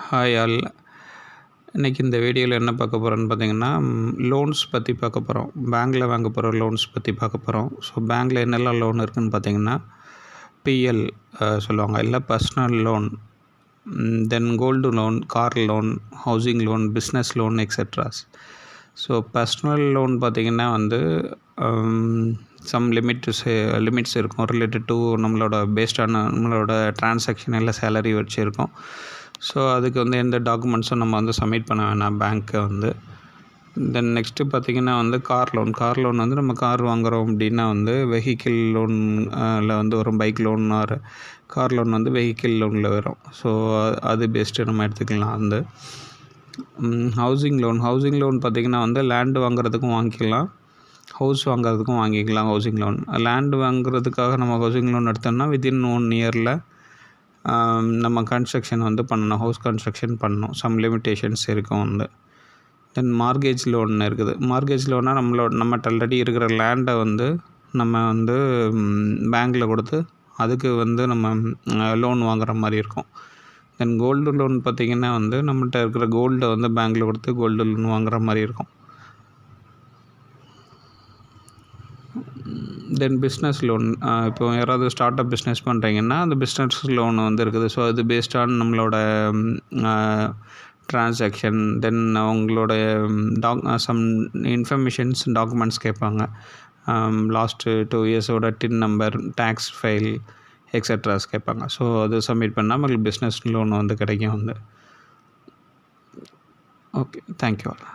Hi all. இன்றைக்கி இந்த வீடியோவில் என்ன பார்க்க போகிறோன்னு பார்த்தீங்கன்னா, லோன்ஸ் பற்றி பார்க்க போகிறோம். பேங்க்கில் வாங்க போகிற லோன்ஸ் பற்றி பார்க்க போகிறோம். ஸோ பேங்க்கில் என்னெல்லாம் லோன் இருக்குதுன்னு பார்த்தீங்கன்னா, பிஎல் சொல்லுவாங்க, இல்லை personal loan, then gold loan, car loan, housing loan, business loan etceteras. So personal loan பார்த்திங்கன்னா வந்து சம் லிமிட்ஸ் இருக்கும் ரிலேட்டட் டு நம்மளோட பேஸ்டான நம்மளோட டிரான்சாக்ஷன் இல்லை சேலரி வச்சு இருக்கும். ஸோ அதுக்கு வந்து எந்த டாக்குமெண்ட்ஸும் நம்ம வந்து சப்மிட் பண்ண வேணாம் பேங்க்கை வந்து. தென் நெக்ஸ்ட்டு பார்த்திங்கன்னா வந்து கார் லோன் வந்து நம்ம கார் வாங்குகிறோம் அப்படின்னா வந்து வெஹிக்கிள் லோனில் வந்து வரும். Bike loan or car loan வந்து வெஹிக்கிள் லோனில் வரும். ஸோ அது பெஸ்ட்டு நம்ம எடுத்துக்கலாம். வந்து ஹவுசிங் லோன் பார்த்திங்கன்னா வந்து லேண்டு வாங்குறதுக்கும் வாங்கிக்கலாம், ஹவுஸ் வாங்குறதுக்கும் வாங்கிக்கலாம். ஹவுசிங் லோன், லேண்டு வாங்குறதுக்காக நம்ம ஹவுசிங் லோன் எடுத்தோம்னா வித்தின் 1 இயரில் நம்ம கன்ஸ்ட்ரக்ஷன் வந்து பண்ணணும், ஹவுஸ் கன்ஸ்ட்ரக்ஷன் பண்ணணும். சம் லிமிட்டேஷன்ஸ் இருக்கும் வந்து. தென் மார்கேஜ் லோன் இருக்குது. மார்கேஜ் லோனால் நம்மகிட்ட ஆல்ரெடி இருக்கிற லேண்டை வந்து நம்ம வந்து பேங்க்கில் கொடுத்து அதுக்கு வந்து நம்ம லோன் வாங்குகிற மாதிரி இருக்கும். தென் கோல்டு லோன் பார்த்திங்கன்னா வந்து நம்மகிட்ட இருக்கிற கோல்டை வந்து பேங்க்கில் கொடுத்து கோல்டு லோன் வாங்குகிற மாதிரி இருக்கும். தென் பிஸ்னஸ் லோன், இப்போ யாராவது ஸ்டார்ட் அப் பிஸ்னஸ் பண்ணுறீங்கன்னா அந்த பிஸ்னஸ் லோன் வந்து இருக்குது. ஸோ அது பேஸ்டான் நம்மளோட ட்ரான்சாக்ஷன், தென் அவங்களோட சம் இன்ஃபர்மேஷன்ஸ் டாக்குமெண்ட்ஸ் கேட்பாங்க. லாஸ்ட்டு 2 இயர்ஸோட TIN number, tax file etceteras கேட்பாங்க. ஸோ அது சப்மிட் பண்ணால் உங்களுக்கு பிஸ்னஸ் லோன் வந்து கிடைக்கும் வந்து. Okay, thank you all.